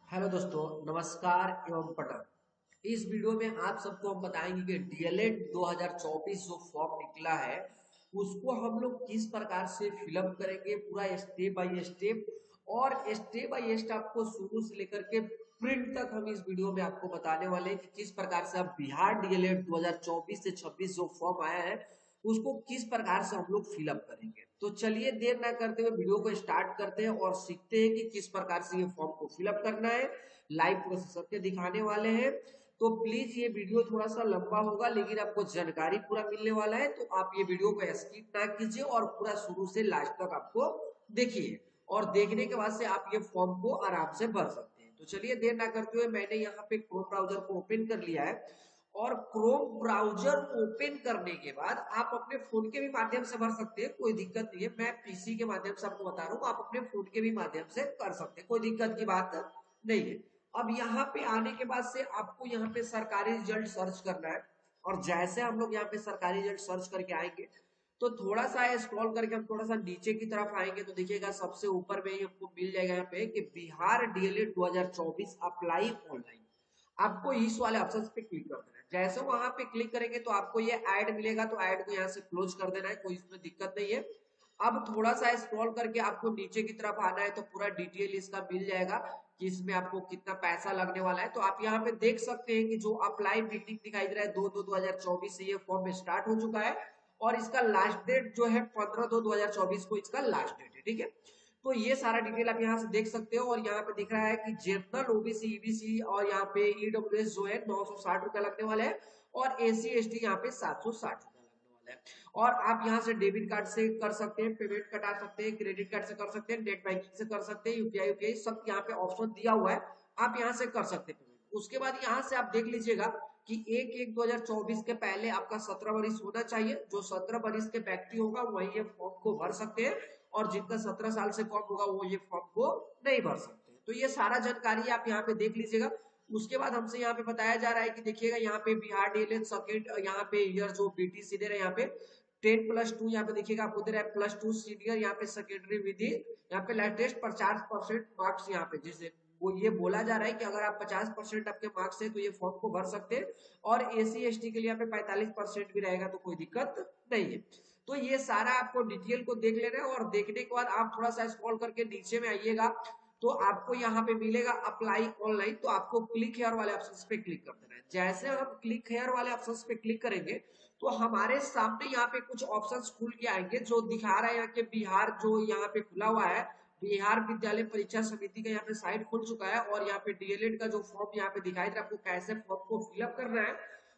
Hello दोस्तों, नमस्कार एवं प्रणाम। इस वीडियो में आप सबको हम बताएंगे कि डीएलएड 2024 जो फॉर्म निकला है उसको हम लोग किस प्रकार से फिलअप करेंगे, पूरा स्टेप बाय स्टेप। और स्टेप बाय स्टेप आपको शुरू से लेकर के प्रिंट तक हम इस वीडियो में आपको बताने वाले हैं कि किस प्रकार से अब बिहार डीएलएड 2024 से 26 जो फॉर्म आया है उसको किस प्रकार से हम लोग फिलअप करेंगे। तो चलिए देर ना करते हुए वीडियो को स्टार्ट करते हैं और सीखते हैं कि किस प्रकार से ये फॉर्म को फिलअप करना है। लाइव प्रोसेस करके दिखाने वाले हैं। तो प्लीज ये वीडियो थोड़ा सा लंबा होगा लेकिन आपको जानकारी पूरा मिलने वाला है, तो आप ये वीडियो को स्किप ना कीजिए और पूरा शुरू से लास्ट तक आपको देखिए। और देखने के बाद से आप ये फॉर्म को आराम से भर सकते हैं। तो चलिए देर ना करते हुए मैंने यहाँ पे क्रोम ब्राउजर को ओपन कर लिया है। और क्रोम ब्राउजर ओपन करने के बाद आप अपने फोन के भी माध्यम से भर सकते हैं, कोई दिक्कत नहीं है। मैं पीसी के माध्यम से आपको बता रहा हूँ, आप अपने फोन के भी माध्यम से कर सकते हैं, कोई दिक्कत की बात नहीं है। अब यहाँ पे आने के बाद से आपको यहाँ पे सरकारी रिजल्ट सर्च करना है। और जैसे हम लोग यहाँ पे सरकारी रिजल्ट सर्च करके आएंगे तो थोड़ा सा स्क्रॉल करके हम थोड़ा सा नीचे की तरफ आएंगे तो देखिएगा सबसे ऊपर में ही हमको मिल जाएगा यहाँ पे कि बिहार डीएलएड 2024 अप्लाई ऑनलाइन। आपको इस वाले ऑप्शन पे क्लिक कर देना है। जैसे वहां पे क्लिक करेंगे तो आपको ये ऐड मिलेगा, तो ऐड को यहाँ से क्लोज कर देना है, कोई इसमें दिक्कत नहीं है। अब थोड़ा सा स्क्रॉल करके आपको नीचे की तरफ आना है तो पूरा डिटेल इसका मिल जाएगा कि इसमें आपको कितना पैसा लगने वाला है। तो आप यहाँ पे देख सकते हैं कि जो अप्लाई मीटिंग दिखाई दे रहा है 2/2/2024 से ये फॉर्म स्टार्ट हो चुका है। और इसका लास्ट डेट जो है 15/2/2024 को इसका लास्ट डेट है, ठीक है। तो ये सारा डिटेल आप यहाँ से देख सकते हो। और यहाँ पे दिख रहा है कि जनरल ओबीसी ईबीसी और यहाँ पे ईडब्ल्यूएस जो है 960 रुपया लगने वाला है। और एसी एसटी यहाँ पे 760 रुपया लगने वाला है। और आप यहाँ से डेबिट कार्ड से कर सकते हैं, पेमेंट कटा सकते हैं, क्रेडिट कार्ड से कर सकते हैं, नेट बैंकिंग से कर सकते हैं, यूपीआई यूपीआई सब यहाँ पे ऑप्शन दिया हुआ है। आप यहाँ से कर सकते हैं पेमेंट। उसके बाद यहाँ से आप देख लीजिएगा कि 1/1/2024 के पहले आपका 17 वर्ष होना चाहिए। जो 17 वर्ष के व्यक्ति होगा वही ये फॉर्म को भर सकते हैं। और जिनका 17 साल से कम होगा वो ये फॉर्म को नहीं भर सकते। तो ये सारा जानकारी आप यहाँ पे देख लीजिएगा। उसके बाद हमसे यहाँ पे बताया जा रहा है कि देखिएगा यहाँ पे बिहार डीएलएड सेकेंड यहाँ पे ईयर जो बीटीसी दे रहे हैं यहाँ पे 10+2 यहाँ पे देखिएगा आपको दे रहा है +2 सीनियर यहाँ पे सेकेंडरी विधि यहाँ पे लेटेस्ट 50% मार्क्स यहाँ पे, जिसे वो ये बोला जा रहा है कि अगर आप 50% आपके मार्क्स है तो ये फॉर्म को भर सकते हैं। और एसी एसटी के लिए यहाँ पे 45% भी रहेगा तो कोई दिक्कत नहीं है। तो ये सारा आपको डिटेल को देख लेना है। और देखने के बाद आप थोड़ा सा स्क्रॉल करके नीचे में आइएगा तो आपको यहाँ पे मिलेगा अप्लाई ऑनलाइन। तो आपको क्लिक हेयर वाले ऑप्शन पे क्लिक कर देना है। जैसे हम क्लिक हेयर वाले ऑप्शन पे क्लिक करेंगे तो हमारे सामने यहाँ पे कुछ ऑप्शन खुल के आएंगे जो दिखा रहा है यहाँ के बिहार जो यहाँ पे खुला हुआ है। बिहार विद्यालय परीक्षा समिति का यहाँ पे साइट खुल चुका है। और यहाँ पे डीएलएड का जो फॉर्म यहाँ पे दिखाई दे रहा है आपको कैसे फॉर्म को फिलअप करना है।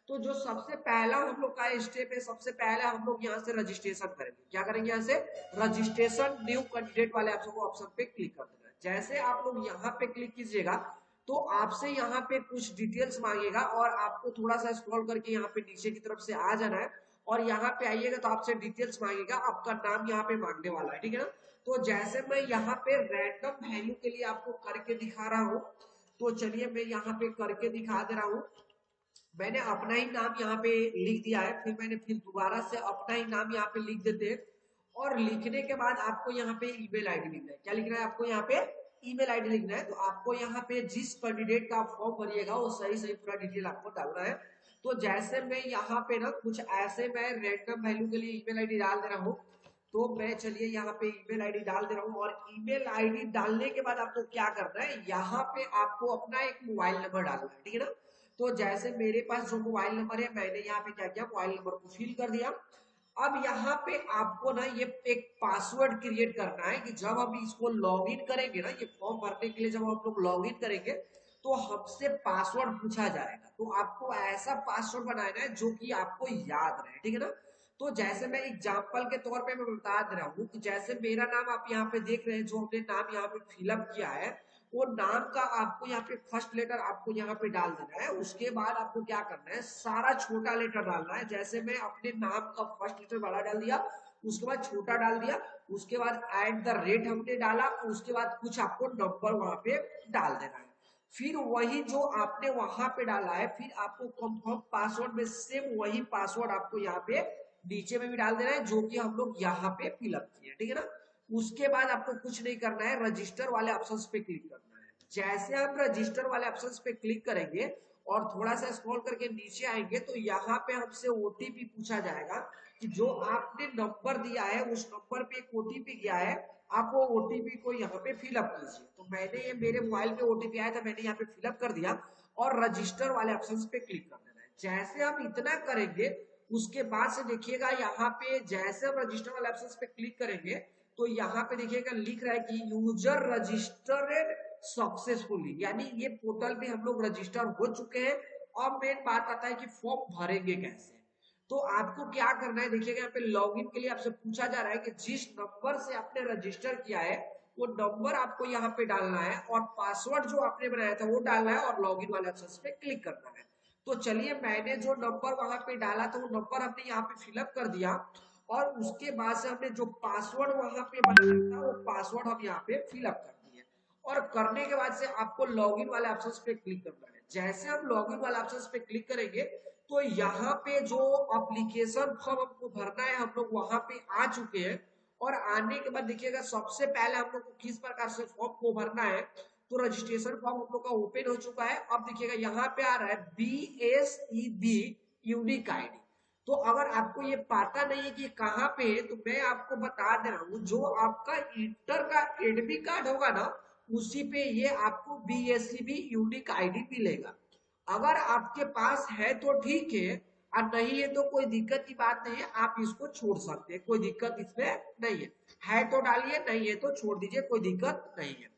तो जो सबसे पहला हम लोग का स्टेप है, सबसे पहला हम लोग यहाँ से रजिस्ट्रेशन करेंगे। क्या करेंगे, यहाँ से रजिस्ट्रेशन न्यू कैंडिडेट वाले ऑप्शन पे क्लिक कर देना है। जैसे आप लोग यहाँ पे क्लिक कीजिएगा तो आपसे यहाँ पे कुछ डिटेल्स मांगेगा और आपको थोड़ा सा स्क्रॉल करके यहाँ पे नीचे की तरफ से आ जाना है। और यहाँ पे आइएगा तो आपसे डिटेल्स मांगेगा, आपका नाम यहाँ पे मांगने वाला है, ठीक है ना। तो जैसे मैं यहाँ पे रैंडम वैल्यू के लिए आपको करके दिखा रहा हूँ, तो चलिए मैं यहाँ पे करके दिखा दे रहा हूँ। मैंने अपना ही नाम यहाँ पे लिख दिया है, फिर दोबारा से अपना ही नाम यहाँ पे लिख देते हैं। और लिखने के बाद आपको यहाँ पे ईमेल आईडी लिखना है। क्या लिखना है आपको यहाँ पे, ईमेल आईडी लिखना है। तो आपको यहाँ पे जिस कैंडिडेट का फॉर्म भरिएगा वो सही सही पूरा डिटेल आपको डालना है। तो जैसे मैं यहाँ पे ना कुछ ऐसे मैं रैंडम वैल्यू के लिए ईमेल आईडी डाल दे रहा हूँ। तो मैं चलिए यहाँ पे ईमेल आईडी डाल दे रहा हूँ। और ईमेल आईडी डालने के बाद आपको क्या करना है, यहाँ पे आपको अपना एक मोबाइल नंबर डालना है, ठीक है ना। तो जैसे मेरे पास जो मोबाइल नंबर है मैंने यहाँ पे क्या किया, मोबाइल नंबर को फिल कर दिया। अब यहाँ पे आपको ना ये एक पासवर्ड क्रिएट करना है कि जब हम इसको लॉग इन करेंगे ना, ये फॉर्म भरने के लिए जब हम लोग लॉग इन करेंगे तो हमसे पासवर्ड पूछा जाएगा। तो आपको ऐसा पासवर्ड बनाना है जो कि आपको याद रहे, ठीक है ना। तो जैसे मैं एग्जाम्पल के तौर पे मैं बता दे रहा हूँ कि जैसे मेरा नाम आप यहाँ पे देख रहे हैं, जो हमने नाम यहाँ पे फिलअप किया है वो नाम का आपको यहाँ पे फर्स्ट लेटर आपको यहाँ पे डाल देना है। उसके बाद आपको क्या करना है, सारा छोटा लेटर डालना है। जैसे मैं अपने नाम का फर्स्ट लेटर बड़ा डाल दिया, उसके बाद छोटा डाल दिया, उसके बाद @ हमने डाला, उसके बाद कुछ आपको नंबर वहां पे डाल देना है। फिर वही जो आपने वहां पे डाला है फिर आपको कंफर्म पासवर्ड में सेम वही पासवर्ड आपको यहाँ पे नीचे में भी डाल देना है जो कि हम लोग यहाँ पे फिलअप किए, ठीक है ना। उसके बाद आपको कुछ नहीं करना है, रजिस्टर वाले ऑप्शन पे क्लिक करना है। जैसे हम रजिस्टर वाले ऑप्शन पे क्लिक करेंगे और थोड़ा सा स्क्रॉल करके नीचे आएंगे तो यहाँ पे हमसे ओटीपी पूछा जाएगा कि जो आपने नंबर दिया है उस नंबर पे एक ओटीपी गया है, आप वो ओटीपी को यहाँ पे फिलअप कीजिए। तो मैंने ये मेरे मोबाइल पे ओटीपी आया था, मैंने यहाँ पे फिलअप कर दिया और रजिस्टर वाले ऑप्शन पे क्लिक कर देना है। जैसे हम इतना करेंगे उसके बाद से देखिएगा यहाँ पे जैसे हम रजिस्टर वाले ऑप्शन पे क्लिक करेंगे तो यहाँ पे देखिएगा लिख रहा है कि यूजर रजिस्टर्ड सक्सेसफुली, यानी ये पोर्टल पे हम लोग रजिस्टर हो चुके हैं। अब मेन बात आता है कि फॉर्म भरेंगे कैसे। तो आपको क्या करना है, देखिएगा यहाँ पे लॉगिन के लिए आपसे पूछा जा रहा है कि जिस नंबर से आपने रजिस्टर किया है वो नंबर आपको यहाँ पे डालना है और पासवर्ड जो आपने बनाया था वो डालना है और लॉगिन वाले ऑप्शन पे क्लिक करना है। तो चलिए मैंने जो नंबर वहां पे डाला था वो नंबर हमने यहाँ पे फिलअप कर दिया और उसके बाद से हमने जो पासवर्ड वहां पे बनाया था वो पासवर्ड हम यहाँ पे फिलअप कर दिए। और करने के बाद से आपको लॉगिन वाले ऑप्शन पे क्लिक करना है। जैसे हम लॉगिन वाले ऑप्शन पे क्लिक करेंगे तो यहाँ पे जो एप्लीकेशन फॉर्म हमको भरना है हम लोग वहां पे आ चुके हैं। और आने के बाद देखिएगा सबसे पहले हम लोग को किस प्रकार से फॉर्म को भरना है, तो रजिस्ट्रेशन फॉर्म हम लोग का ओपन हो चुका है। अब देखिएगा यहाँ पे आ रहा है BSEB यूनिक आईडी। तो अगर आपको ये पता नहीं है कि कहाँ पे है तो मैं आपको बता दे रहा हूँ, जो आपका इंटर का एडमिट कार्ड होगा ना उसी पे ये आपको BSEB यूनिक आईडी मिलेगा। अगर आपके पास है तो ठीक है और नहीं है तो कोई दिक्कत की बात नहीं है, आप इसको छोड़ सकते हैं, कोई दिक्कत इसमें नहीं है तो डालिए, नहीं है तो छोड़ दीजिए, कोई दिक्कत नहीं है।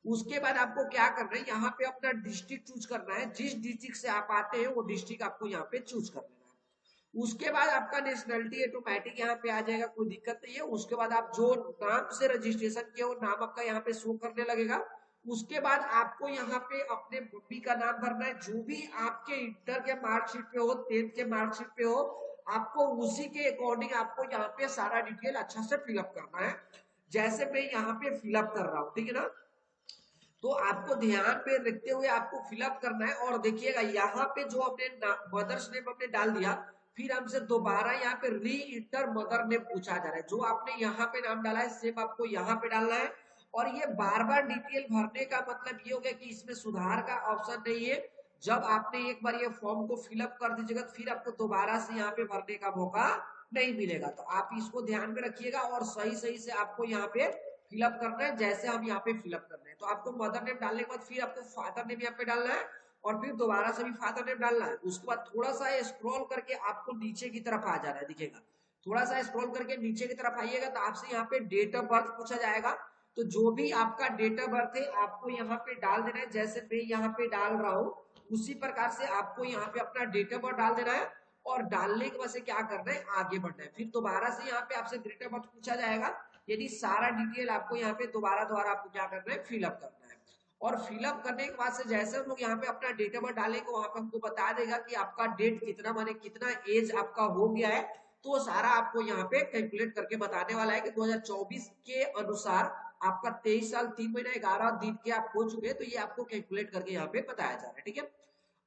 उसके बाद आपको क्या करना है, यहाँ पे अपना डिस्ट्रिक्ट चूज करना है, जिस डिस्ट्रिक्ट से आप आते हैं वो डिस्ट्रिक्ट आपको यहाँ पे चूज कर लेना है। उसके बाद आपका नेशनलिटी ऑटोमेटिक यहाँ पे आ जाएगा, कोई दिक्कत नहीं है। उसके बाद आप जो नाम से रजिस्ट्रेशन किया वो नाम आपका यहाँ पे शो करने लगेगा। उसके बाद आपको यहाँ पे अपने मम्मी का नाम भरना है, जो भी आपके इंटर के मार्कशीट पे हो, 10th के मार्कशीट पे हो, आपको उसी के अकॉर्डिंग आपको यहाँ पे सारा डिटेल अच्छा से फिलअप करना है, जैसे मैं यहाँ पे फिलअप कर रहा हूँ, ठीक है ना। तो आपको ध्यान पे रखते हुए आपको फिलअप करना है। और देखिएगा यहाँ पे जो अपने मदर्स नेम हमने डाल दिया, फिर हमसे दोबारा यहाँ पे री इंटर मदर नेम पूछा जा रहा है। जो आपने यहाँ पे नाम डाला है सेम आपको यहाँ पे डालना है। और ये बार बार डिटेल भरने का मतलब ये हो गया कि इसमें सुधार का ऑप्शन नहीं है। जब आपने एक बार ये फॉर्म को फिलअप कर दीजिएगा फिर आपको दोबारा से यहाँ पे भरने का मौका नहीं मिलेगा। तो आप इसको ध्यान में रखिएगा और सही सही से आपको यहाँ पे फिलअप करना है, जैसे हम यहाँ पे फिलअप करना है। तो आपको मदर नेम डालने के बाद फिर आपको फादर नेम यहाँ पे डालना है और फिर दोबारा से भी फादर नेम डालना है। उसके बाद थोड़ा सा स्क्रॉल करके आपको नीचे की तरफ आ जाना है, दिखेगा थोड़ा सा स्क्रॉल करके नीचे की तरफ आइएगा तो आपसे यहाँ पे डेट ऑफ बर्थ पूछा जाएगा। तो जो भी आपका डेट ऑफ बर्थ है आपको यहाँ पे डाल देना है, जैसे मैं यहाँ पे डाल रहा हूँ उसी प्रकार से आपको यहाँ पे अपना डेट ऑफ बर्थ डाल देना है। और डालने के बाद से क्या करना है, आगे बढ़ना है। फिर दोबारा से यहाँ पे आपसे डेट ऑफ बर्थ पूछा जाएगा, यानी सारा डिटेल आपको यहाँ पे दोबारा आपको क्या करना है, फिलअप करना है। और फिलअप करने के बाद से जैसे हम लोग यहाँ पे अपना डेट ऑफ बर्थ डालेंगे वहां पे हमको बता देगा कि आपका डेट कितना, माने कितना एज आपका हो गया है। तो सारा आपको यहाँ पे कैलकुलेट करके बताने वाला है कि 2024 के अनुसार आपका 23 साल 3 महीना 11 दिन के आप हो चुके हैं। तो ये आपको कैलकुलेट करके यहाँ पे बताया जा रहा है, ठीक है।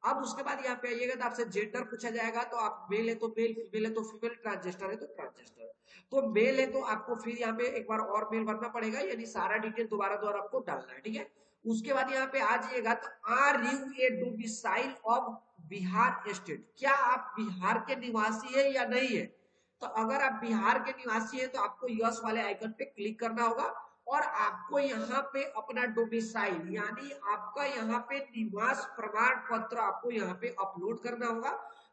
अब उसके बाद यहाँ पे आइएगा तो आपसे जेंडर पूछा जाएगा, तो आप मेल है तो मेल, फीमेल है तो फीमेल, ट्रांसजेंडर है तो ट्रांसजेंडर। तो मेल है तो आपको फिर यहाँ पे एक बार और मेल भरना पड़ेगा, यानी सारा डिटेल दोबारा आपको डालना है, ठीक है। उसके बाद यहाँ पे आ जाइएगा तो are you a domicile of Bihar state, क्या आप बिहार के निवासी है या नहीं है। तो अगर आप बिहार के निवासी है तो आपको यस वाले आइकन पे क्लिक करना होगा और आपको यहाँ पे अपना डोमिसाइल यानी आपका यहाँ पे निवास प्रमाण पत्र आपको यहाँ पे अपलोड करना होगा।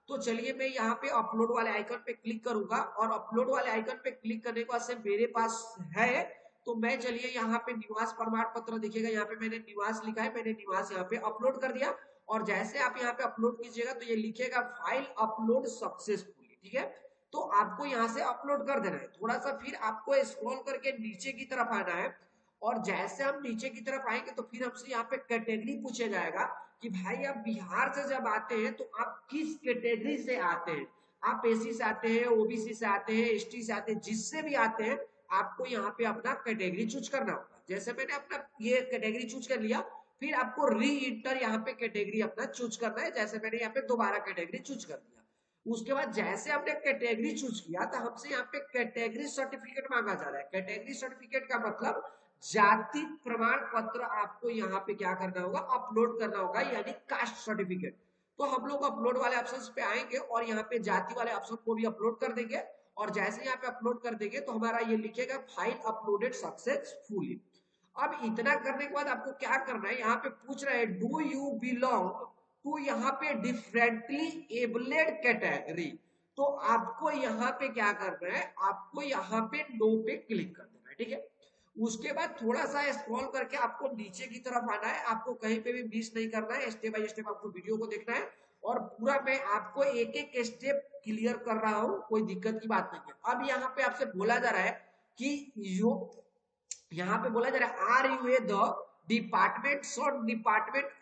तो चलिए मैं यहाँ पे अपलोड वाले आइकन पे क्लिक करूंगा और अपलोड वाले आइकन पे क्लिक करने के बाद से मेरे पास है तो मैं चलिए यहाँ पे निवास प्रमाण पत्र दिखेगा, यहाँ पे मैंने निवास लिखा है, मैंने निवास यहाँ पे अपलोड कर दिया। और जैसे आप यहाँ पे अपलोड कीजिएगा तो ये लिखेगा फाइल अपलोड सक्सेसफुली, ठीक है। तो आपको यहाँ से अपलोड कर देना है। थोड़ा सा फिर आपको स्क्रॉल करके नीचे की तरफ आना है और जैसे हम नीचे की तरफ आएंगे तो फिर हमसे यहाँ पे कैटेगरी पूछा जाएगा कि भाई आप बिहार से जब आते हैं तो आप किस कैटेगरी से आते हैं। आप एसी से आते हैं, ओबीसी से आते हैं, एसटी से आते हैं, जिससे भी आते हैं आपको यहाँ पे अपना कैटेगरी चूज करना होगा। जैसे मैंने अपना ये कैटेगरी चूज कर लिया, फिर आपको री इंटर यहाँ पे कैटेगरी अपना चूज करना है, जैसे मैंने यहाँ पे दोबारा कैटेगरी चूज कर दिया। उसके बाद जैसे आपने कैटेगरी चूज किया तो हमसे यहाँ पे कैटेगरी सर्टिफिकेट मांगा जा रहा है। कैटेगरी सर्टिफिकेट का मतलब जाति प्रमाण पत्र आपको यहाँ पे क्या करना होगा, अपलोड करना होगा, यानी कास्ट सर्टिफिकेट। तो हम लोग अपलोड वाले ऑप्शन पे आएंगे और यहाँ पे जाति वाले ऑप्शन को भी अपलोड कर देंगे। और जैसे यहाँ पे अपलोड कर देंगे तो हमारा ये लिखेगा फाइल अपलोडेड सक्सेसफुली। अब इतना करने के बाद आपको क्या करना है, यहाँ पे पूछ रहा है डू यू बिलोंग टू यहाँ पे डिफरेंटली एबलेड कैटेगरी। तो आपको यहाँ पे क्या करना है, आपको यहाँ पे नो पे क्लिक कर देना है, ठीक है। उसके बाद थोड़ा सा स्क्रॉल करके आपको नीचे की तरफ आना है, आपको कहीं पे भी मिस नहीं करना है, स्टेप बाय स्टेप आपको वीडियो को देखना है और पूरा मैं आपको एक एक स्टेप क्लियर कर रहा हूँ, कोई दिक्कत की बात नहीं है। अब यहाँ पे आपसे बोला जा रहा है कि यो यहाँ पे बोला जा रहा है are you a the department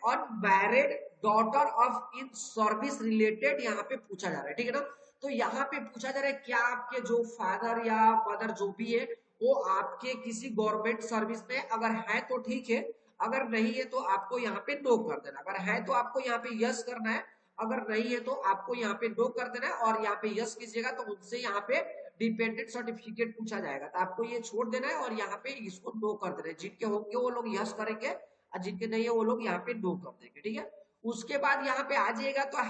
unmarried daughter of in service related, यहाँ पे पूछा जा रहा है, ठीक है ना। तो यहाँ पे पूछा जा रहा है क्या आपके जो फादर या मदर जो भी है वो आपके किसी गवर्नमेंट सर्विस में, अगर है तो ठीक है, अगर नहीं है तो आपको यहाँ पे नो कर देना, अगर है तो आपको यहाँ पे यस करना है, अगर नहीं है तो आपको यहाँ पे नो कर देना है। और यहाँ पे यस कीजिएगा तो उनसे यहाँ पे डिपेंडेंट सर्टिफिकेट पूछा जाएगा, तो आपको ये छोड़ देना है और यहाँ पे इसको नो कर देना है। जिनके होंगे वो लोग यस करेंगे और जिनके नहीं है वो लोग यहाँ पे नो कर देंगे, ठीक है। उसके बाद यहाँ पे आ जाएगा तो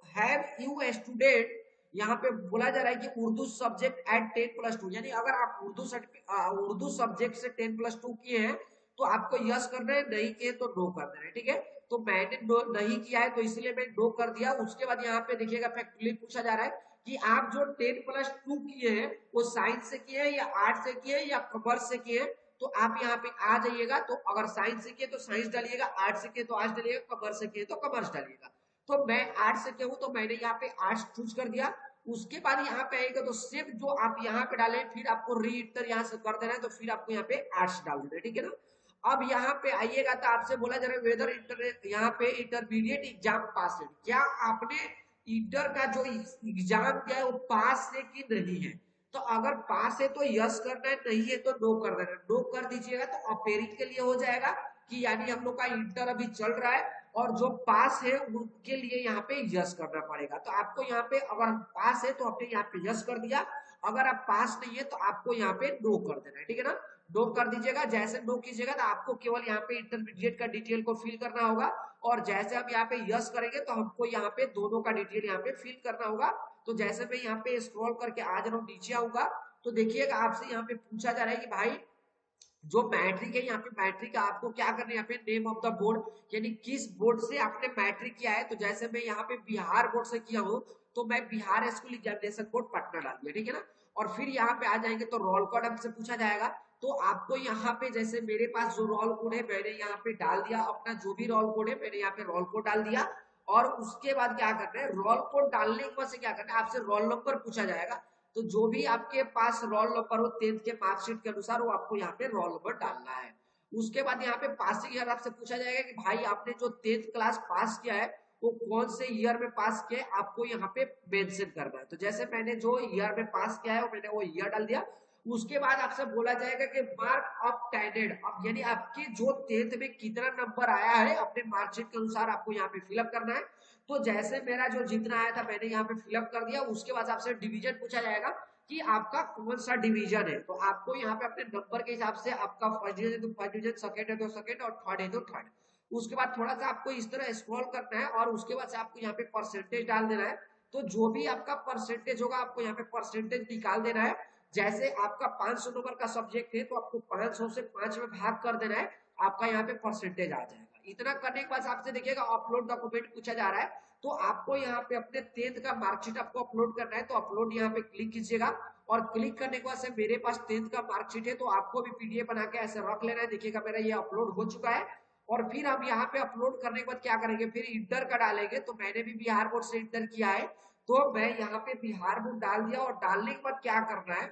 हैव यू स्टूडेंट, यहाँ पे बोला जा रहा है कि उर्दू सब्जेक्ट एट 10+2, यानी अगर आप उर्दू सब्जेक्ट से 10+2 किए हैं तो आपको यस करना है, नहीं किए तो नो कर देना है, ठीक है। तो मैंने नहीं किया है तो इसलिए मैं नो कर दिया। उसके बाद यहाँ पे देखिएगा फैक्चुअली पूछा जा रहा है कि आप जो 10+2 किए हैं वो साइंस से किए हैं या आर्ट से किए हैं या कॉमर्स से किए हैं, तो आप यहाँ पे आ जाइएगा। तो अगर साइंस से किए तो साइंस डालिएगा, आर्ट से किए तो आर्ट डालिएगा, कॉमर्स से किए तो कॉमर्स डालिएगा। तो मैं आर्ट से किया हूँ तो मैंने यहाँ पे आर्ट्स चूज कर दिया। उसके बाद यहाँ पे आएगा तो सिर्फ जो आप यहाँ पे डालें फिर आपको री इंटर यहाँ से कर देना है, तो फिर आपको यहाँ पे आर्ट्स डाल देना है, ठीक है ना। अब यहाँ पे आइएगा तो आपसे बोला जा रहा है वेदर इंटर यहाँ पे इंटरमीडिएट एग्जाम पास है, क्या आपने इंटर का जो एग्जाम दिया है वो पास है कि नहीं है। तो अगर पास है तो यस करना है, नहीं है तो नो कर देना है। नो कर दीजिएगा तो अपेयरिंग के लिए हो जाएगा कि यानी हम लोग का इंटर अभी चल रहा है और जो पास है उनके लिए यहाँ पे यस करना पड़ेगा। तो आपको यहाँ पे अगर पास है तो आपने यहाँ पे यस कर दिया, अगर आप पास नहीं है तो आपको यहाँ पे नो कर देना है, ठीक है ना। नो कर दीजिएगा, जैसे नो कीजिएगा तो आपको केवल यहाँ पे इंटरमीडिएट का डिटेल को फिल करना होगा और जैसे हम यहाँ पे यस करेंगे तो हमको यहाँ पे दोनों का डिटेल यहाँ पे फिल करना होगा। तो जैसे मैं यहाँ पे स्क्रॉल करके आ जा रहा हूँ नीचे आऊंगा तो देखिएगा आपसे यहाँ पे पूछा जा रहा है कि भाई जो मैट्रिक है, यहाँ पे मैट्रिक आपको क्या करना है, यहाँ पे नेम ऑफ द बोर्ड यानी किस बोर्ड से आपने मैट्रिक किया है। तो जैसे मैं यहाँ पे बिहार बोर्ड से किया हूँ तो मैं Bihar school examination board Patna डाल दिया, ठीक है ना। और फिर यहाँ पे आ जाएंगे तो रोल कोड हमसे पूछा जाएगा। तो आपको यहाँ पे जैसे मेरे पास जो रोल कोड है मैंने यहाँ पे डाल दिया, अपना जो भी रोल कोड है मैंने यहाँ पे रोल कोड डाल दिया। और उसके बाद क्या करना है, रोल कोड डालने के बाद से क्या करना है, आपसे रोल नंबर पूछा जाएगा। तो जो भी आपके पास रोल नंबर हो 10th के मार्कशीट के अनुसार वो आपको यहाँ पे रोल नंबर डालना है। उसके बाद यहाँ पे पासिंग ईयर आपसे पूछा जाएगा कि भाई आपने जो 10th क्लास पास किया है वो कौन से ईयर में पास किया है, आपको यहाँ पे मेंशन करना है। तो जैसे मैंने जो ईयर में पास किया है मैंने वो ईयर डाल दिया। उसके बाद आपसे बोला जाएगा कि मार्क ऑब्टेन्ड, अब यानी आपके जो 10th में कितना नंबर आया है अपने मार्कशीट के अनुसार आपको यहाँ पे फिलअप करना है। तो जैसे मेरा जो जितना आया था मैंने यहाँ पे फिलअप कर दिया। उसके बाद आपसे डिवीजन पूछा जाएगा कि आपका कौन सा डिवीजन है, तो आपको यहाँ पे अपने नंबर के हिसाब से आपका फर्स्ट डिवीजन है तो फर्स्ट डिवीजन, सेकंड है तो सेकंड और थर्ड है तो थर्ड। उसके बाद थोड़ा सा आपको इस तरह स्क्रॉल करना है और उसके बाद से आपको यहाँ पे परसेंटेज डाल देना है। तो जो भी आपका परसेंटेज होगा आपको यहाँ पे परसेंटेज निकाल देना है। जैसे आपका 500 नंबर का सब्जेक्ट है तो आपको 500 से 5 में भाग कर देना है, आपका यहाँ पे परसेंटेज आ जाएगा। इतना करने के बाद आपसे देखिएगा अपलोड डॉक्यूमेंट पूछा जा रहा है। तो आपको यहाँ पे अपने 10th का मार्कशीट आपको अपलोड करना है, तो अपलोड यहाँ पे क्लिक कीजिएगा और क्लिक करने के बाद से मेरे पास 10th का मार्कशीट है तो आपको भी पीडीएफ बना के ऐसे रख लेना है। देखिएगा मेरा ये अपलोड हो चुका है। और फिर हम यहाँ पे अपलोड करने के बाद क्या करेंगे, फिर इंटर का डालेंगे। तो मैंने भी बिहार बोर्ड से इंटर किया है तो मैं यहाँ पे बिहार बोर्ड डाल दिया। और डालने के बाद क्या करना है,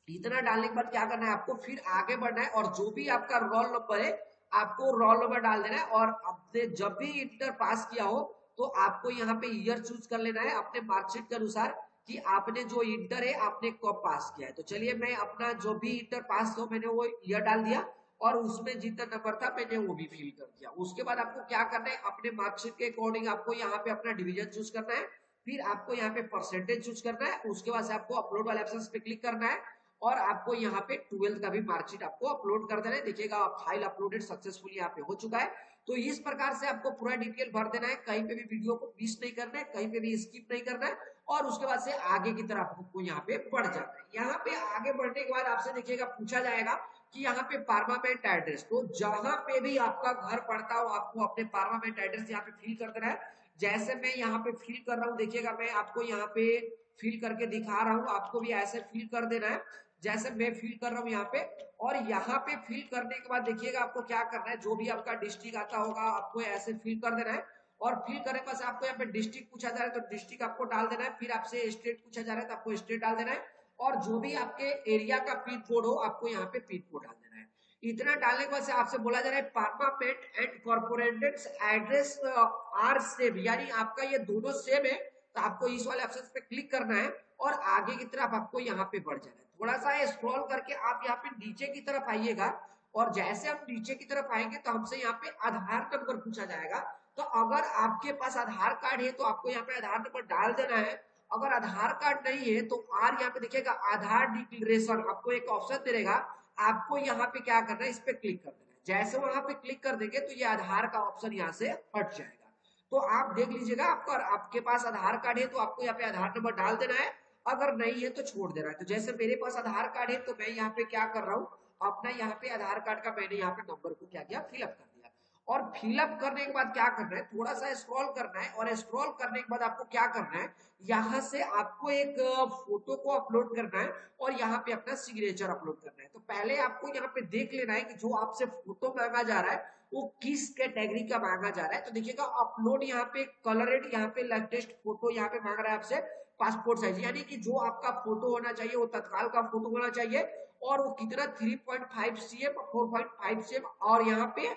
इतना डालने के बाद क्या करना है, आपको फिर आगे बढ़ना है और जो भी आपका रोल नंबर है आपको रोल नंबर डाल देना है। और आपने जब भी इंटर पास किया हो तो आपको यहाँ पे ईयर चूज कर लेना है अपने मार्कशीट के अनुसार कि आपने जो इंटर है आपने कब पास किया है। तो चलिए मैं अपना जो भी इंटर पास हो मैंने वो ईयर डाल दिया और उसमें जितना नंबर था मैंने वो भी फिल कर दिया। उसके बाद आपको क्या करना है, अपने मार्कशीट के अकॉर्डिंग आपको यहाँ पे अपना डिवीजन चूज करना है, फिर आपको यहाँ पे परसेंटेज चूज करना है। उसके बाद से आपको अपलोड वाले ऑप्शन पे क्लिक करना है और आपको यहाँ पे 12th का भी मार्कशीट आपको अपलोड कर देना है। देखिएगा फाइल अपलोडेड सक्सेसफुली यहाँ पे हो चुका है। तो इस प्रकार से आपको पूरा डिटेल भर देना है, कहीं पे भी वीडियो को मिस नहीं करना है, कहीं पे भी स्किप नहीं करना है, और उसके बाद से आगे की तरफ आपको यहाँ पे बढ़ जाना है। यहाँ पे आगे बढ़ने के बाद आपसे देखिएगा पूछा जाएगा कि यहाँ पे परमानेंट एड्रेस, तो जहां पे भी आपका घर पड़ता हो आपको अपने परमानेंट एड्रेस यहाँ पे फिल कर देना है। जैसे मैं यहाँ पे फिल कर रहा हूँ, देखिएगा मैं आपको यहाँ पे फिल करके दिखा रहा हूँ, आपको भी ऐसे फिल कर देना है जैसे मैं फिल कर रहा हूँ यहाँ पे। और यहाँ पे फिल करने के बाद देखिएगा आपको क्या करना है, जो भी आपका डिस्ट्रिक्ट आता होगा आपको ऐसे फिल कर देना है। और फिल करने के बाद आपको यहाँ पे डिस्ट्रिक्ट पूछा जा रहा है तो डिस्ट्रिक्ट आपको डाल देना है, फिर आपसे स्टेट पूछा जा रहा है तो आपको स्टेट डाल देना है, और जो भी आपके एरिया का पिन कोड हो आपको यहाँ पे पिन कोड डाल देना है। इतना डालने के बाद से आपसे बोला जा रहा है permanent and corporated address are same, यानी आपका ये दोनों सेम है, तो आपको इस वाले ऑप्शन पे क्लिक करना है और आगे की तरफ आपको यहाँ पे बढ़ जाना है। थोड़ा सा स्क्रॉल करके आप यहाँ पे नीचे की तरफ आइएगा, और जैसे हम नीचे की तरफ आएंगे तो हमसे यहाँ पे आधार नंबर पूछा जाएगा। तो अगर आपके पास आधार कार्ड है तो आपको यहाँ पे आधार नंबर डाल देना है। अगर आधार कार्ड नहीं है तो आर यहाँ पे देखिएगा आधार डिक्लेरेशन, आपको एक ऑप्शन मिलेगा, आपको यहाँ पे क्या करना है, इस पे क्लिक कर देना है। जैसे वहां पे क्लिक कर देंगे तो ये आधार का ऑप्शन यहाँ से हट जाएगा। तो आप देख लीजिएगा, आपका आपके पास आधार कार्ड है तो आपको यहाँ पे आधार नंबर डाल देना है, अगर नहीं है तो छोड़ देना है। तो जैसे मेरे पास आधार कार्ड है तो मैं यहाँ पे क्या कर रहा हूँ, अपना यहाँ पे आधार कार्ड का मैंने यहाँ पे नंबर को क्या किया, फिलअप कर दिया। और फिलअप करने के बाद क्या करना है, थोड़ा सा स्क्रॉल करना है, और स्क्रॉल करने के बाद आपको क्या करना है, यहाँ से आपको एक फोटो को अपलोड करना है और यहाँ पे अपना सिग्नेचर अपलोड करना है। तो पहले आपको यहाँ पे देख लेना है कि जो आपसे फोटो मांगा जा रहा है वो किस कैटेगरी का मांगा जा रहा है। तो देखिएगा अपलोड यहाँ पे कलरेड, यहाँ पे लेटेस्ट फोटो यहाँ पे मांग रहा है आपसे पासपोर्ट साइज, यानी कि जो आपका फोटो होना चाहिए वो तत्काल का फोटो होना चाहिए, और वो कितना 3.5 cm 4.5 cm, और यहाँ पे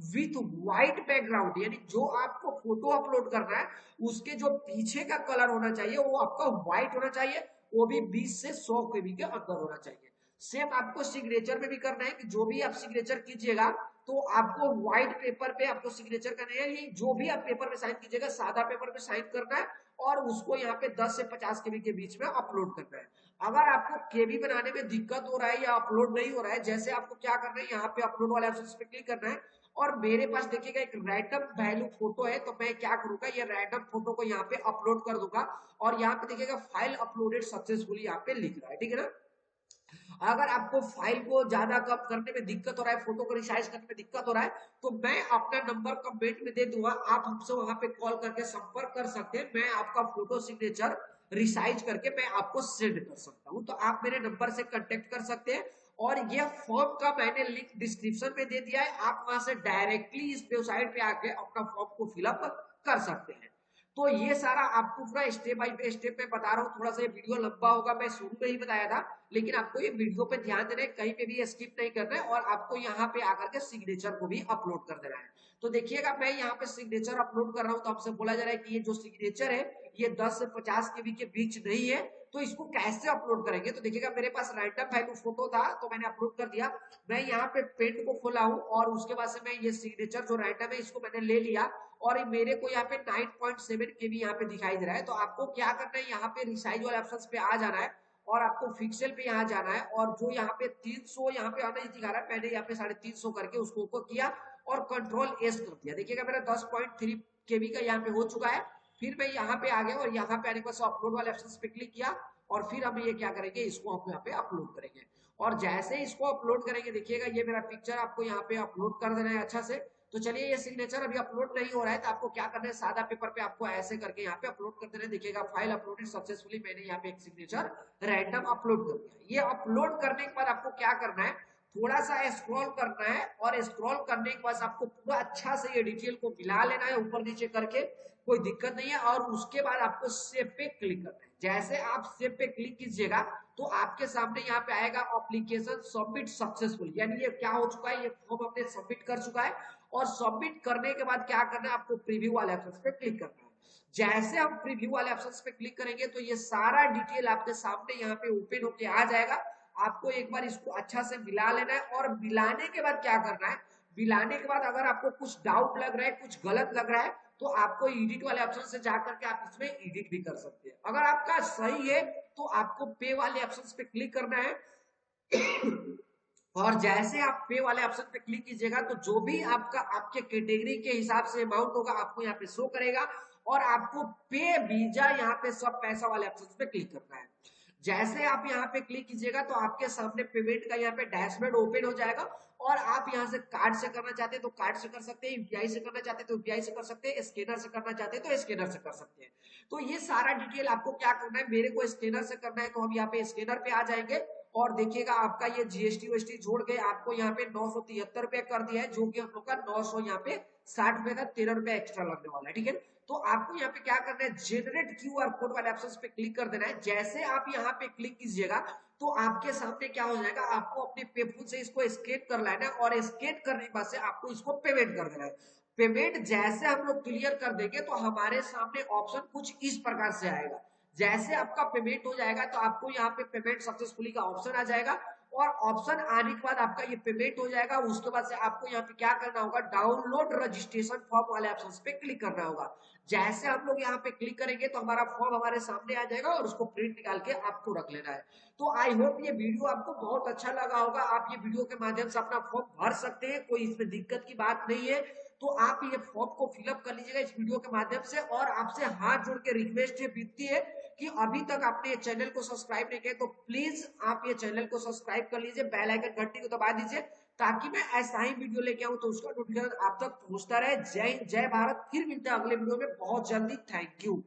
विथ व्हाइट बैकग्राउंड, यानी जो आपको फोटो अपलोड करना है उसके जो पीछे का कलर होना चाहिए वो आपका व्हाइट होना चाहिए, वो भी 20 से 100 केबी के अंदर होना चाहिए। सेम आपको सिग्नेचर में भी करना है कि जो भी आप सिग्नेचर कीजिएगा तो आपको व्हाइट पेपर पे आपको सिग्नेचर करना है, ये जो भी आप पेपर पे साइन कीजिएगा सादा पेपर पे साइन करना है, और उसको यहाँ पे 10 से 50 केबी के बीच में अपलोड करना है। अगर आपको केबी बनाने में दिक्कत हो रहा है या अपलोड नहीं हो रहा है, जैसे आपको क्या करना है, यहाँ पे अपलोड वाले ऑप्शन पे क्लिक करना है, और मेरे पास देखिएगा एक रैंडम वैल्यू फोटो है, तो मैं क्या करूंगा, ये रैंडम फोटो को यहाँ पे अपलोड कर दूंगा, और यहाँ पे देखिएगा फाइल अपलोडेड सक्सेसफुली यहाँ पे लिख रहा है, ठीक है ना। अगर आपको फाइल को ज्यादा कम करने में दिक्कत हो रहा है, फोटो को रिसाइज करने में दिक्कत हो रहा है, तो मैं अपना नंबर कमेंट में दे दूंगा, आप हमसे वहां पे कॉल करके संपर्क कर सकते हैं, मैं आपका फोटो सिग्नेचर रिसाइज करके मैं आपको सेंड कर सकता हूं। तो आप मेरे नंबर से कांटेक्ट कर सकते हैं, और ये फॉर्म का मैंने लिंक डिस्क्रिप्शन में दे दिया है, आप वहां से डायरेक्टली इस वेबसाइट पे आके अपना फॉर्म को फिलअप कर सकते हैं। तो ये सारा आपको पूरा स्टेप बाय स्टेप में बता रहा हूँ, थोड़ा सा ये वीडियो लंबा होगा, मैं शुरू में ही बताया था, लेकिन आपको ये वीडियो पे ध्यान देना है, कहीं पे भी स्किप नहीं करना है, और आपको यहाँ पे आकर के सिग्नेचर को भी अपलोड कर देना है। तो देखिएगा मैं यहाँ पे सिग्नेचर अपलोड कर रहा हूँ, तो आपसे बोला जा रहा है कि ये जो सिग्नेचर है ये 10 से 50 केबी के बीच नहीं है, तो इसको कैसे अपलोड करेंगे। तो देखिएगा मेरे पास रैंडम वैल्यू फोटो था तो मैंने अपलोड कर दिया, मैं यहाँ पे पेंट को खोला हूँ, और उसके बाद से मैं ये सिग्नेचर जो रैंडम है इसको मैंने ले लिया, और मेरे को यहाँ पे 9.7 केबी यहाँ पे दिखाई दे रहा है। तो आपको क्या करना है, यहाँ पे रिसाइज वाले ऑप्शन पे आ जाना है, और आपको फिक्सल पे यहाँ जाना है, और जो यहाँ पे 300 यहाँ पे आना दिखा रहा है, मैंने यहाँ पे 350 करके उसको ऊपर किया और कंट्रोल एस कर दिया। देखिएगा मेरा 10.3 केबी का यहाँ पे हो चुका है। फिर मैं यहाँ पे आ गया, और यहाँ पे आने के बाद अपलोड वाले ऑप्शन पे क्लिक किया, और फिर हम ये क्या करेंगे, इसको हम यहाँ पे अपलोड करेंगे। और जैसे इसको अपलोड करेंगे देखिएगा ये मेरा पिक्चर आपको यहाँ पे अपलोड कर देना है अच्छा से। तो चलिए ये सिग्नेचर अभी अपलोड नहीं हो रहा है, तो आपको क्या करना है, सादा पेपर पे आपको ऐसे करके यहाँ पे अपलोड कर देना है। देखिएगा फाइल अपलोडेड सक्सेसफुली, मैंने यहाँ पे एक सिग्नेचर रैंडम अपलोड कर दिया। ये अपलोड करने के बाद आपको क्या करना है, थोड़ा सा स्क्रॉल करना है, और स्क्रॉल करने के बाद आपको पूरा अच्छा से ये डिटेल को मिला लेना है ऊपर नीचे करके, कोई दिक्कत नहीं है। और उसके बाद आपको सेव पे क्लिक करना है। जैसे आप सेव पे क्लिक कीजिएगा तो आपके सामने यहाँ पे आएगा एप्लीकेशन सबमिट सक्सेसफुल, यानी ये क्या हो चुका है, ये फॉर्म हमने सबमिट कर चुका है। और सबमिट करने के बाद क्या करना है, आपको प्रीव्यू वाले ऑप्शन पे क्लिक करना है। जैसे हम प्रीव्यू वाले ऑप्शन पे क्लिक करेंगे तो ये सारा डिटेल आपके सामने यहाँ पे ओपन होके आ जाएगा। आपको एक बार इसको अच्छा से मिला लेना है, और मिलाने के बाद क्या करना है, मिलाने के बाद अगर आपको कुछ डाउट लग रहा है, कुछ गलत लग रहा है, तो आपको एडिट वाले ऑप्शन से जाकर के आप इसमें एडिट भी कर सकते हैं। अगर आपका सही है तो आपको पे वाले ऑप्शन पे क्लिक करना है, और जैसे आप पे वाले ऑप्शन पे क्लिक कीजिएगा तो जो भी आपका आपके कैटेगरी के हिसाब से अमाउंट होगा आपको यहाँ पे शो करेगा, और आपको पे वीजा यहाँ पे सब पैसा वाले ऑप्शन पे क्लिक करना है। जैसे आप यहाँ पे क्लिक कीजिएगा तो आपके सामने पेमेंट का यहाँ पे डैशबोर्ड ओपन हो जाएगा, और आप यहाँ से कार्ड से करना चाहते हैं तो कार्ड से कर सकते हैं, यूपीआई से करना चाहते हैं तो यूपीआई से कर सकते हैं, स्कैनर से करना चाहते हैं तो स्कैनर से कर सकते हैं। तो ये सारा डिटेल आपको क्या करना है, मेरे को स्कैनर से करना है तो हम यहाँ पे स्कैनर पे आ जाएंगे, और देखिएगा आपका ये जीएसटी वीएसटी जोड़ के आपको यहाँ पे 973 रुपए कर दिया है, जो कि हम लोग का 900 यहाँ पे 60 रुपए का 13 रुपए एक्स्ट्रा लगने वाला है। ठीक है, तो आपको यहाँ पे क्या करना है, जेनरेट क्यूआर कोड वाले ऑप्शन पे क्लिक कर देना है। जैसे आप यहाँ पे क्लिक कीजिएगा तो आपके सामने क्या हो जाएगा, आपको अपने पेफोन से इसको स्कैन कर लेना है, और स्कैन करने के बाद से आपको इसको पेमेंट कर देना है। पेमेंट जैसे हम लोग क्लियर कर देंगे तो हमारे सामने ऑप्शन कुछ इस प्रकार से आएगा। जैसे आपका पेमेंट हो जाएगा तो आपको यहाँ पे पेमेंट सक्सेसफुली का ऑप्शन आ जाएगा, और ऑप्शन आने के बाद आपका ये पेमेंट हो जाएगा। उसके बाद से आपको यहाँ पे क्या करना होगा, डाउनलोड रजिस्ट्रेशन फॉर्म वाले ऑप्शन पे क्लिक करना होगा। जैसे हम लोग यहाँ पे क्लिक करेंगे तो हमारा फॉर्म हमारे सामने आ जाएगा, और उसको प्रिंट निकाल के आपको रख लेना है। तो आई होप ये वीडियो आपको बहुत अच्छा लगा होगा। आप ये वीडियो के माध्यम से अपना फॉर्म भर सकते हैं, कोई इसमें दिक्कत की बात नहीं है। तो आप ये फॉर्म को फिलअप कर लीजिएगा इस वीडियो के माध्यम से, और आपसे हाथ जोड़ के रिक्वेस्ट है, विनती है कि अभी तक आपने ये चैनल को सब्सक्राइब नहीं किया तो प्लीज आप ये चैनल को सब्सक्राइब कर लीजिए, बेल आइकन घंटी को दबा दीजिए, ताकि मैं ऐसा ही वीडियो लेके आऊं तो उसका नोटिफिकेशन आप तक पहुंचता रहे। जय हिंद, जय भारत। फिर मिलते हैं अगले वीडियो में बहुत जल्दी। Thank you.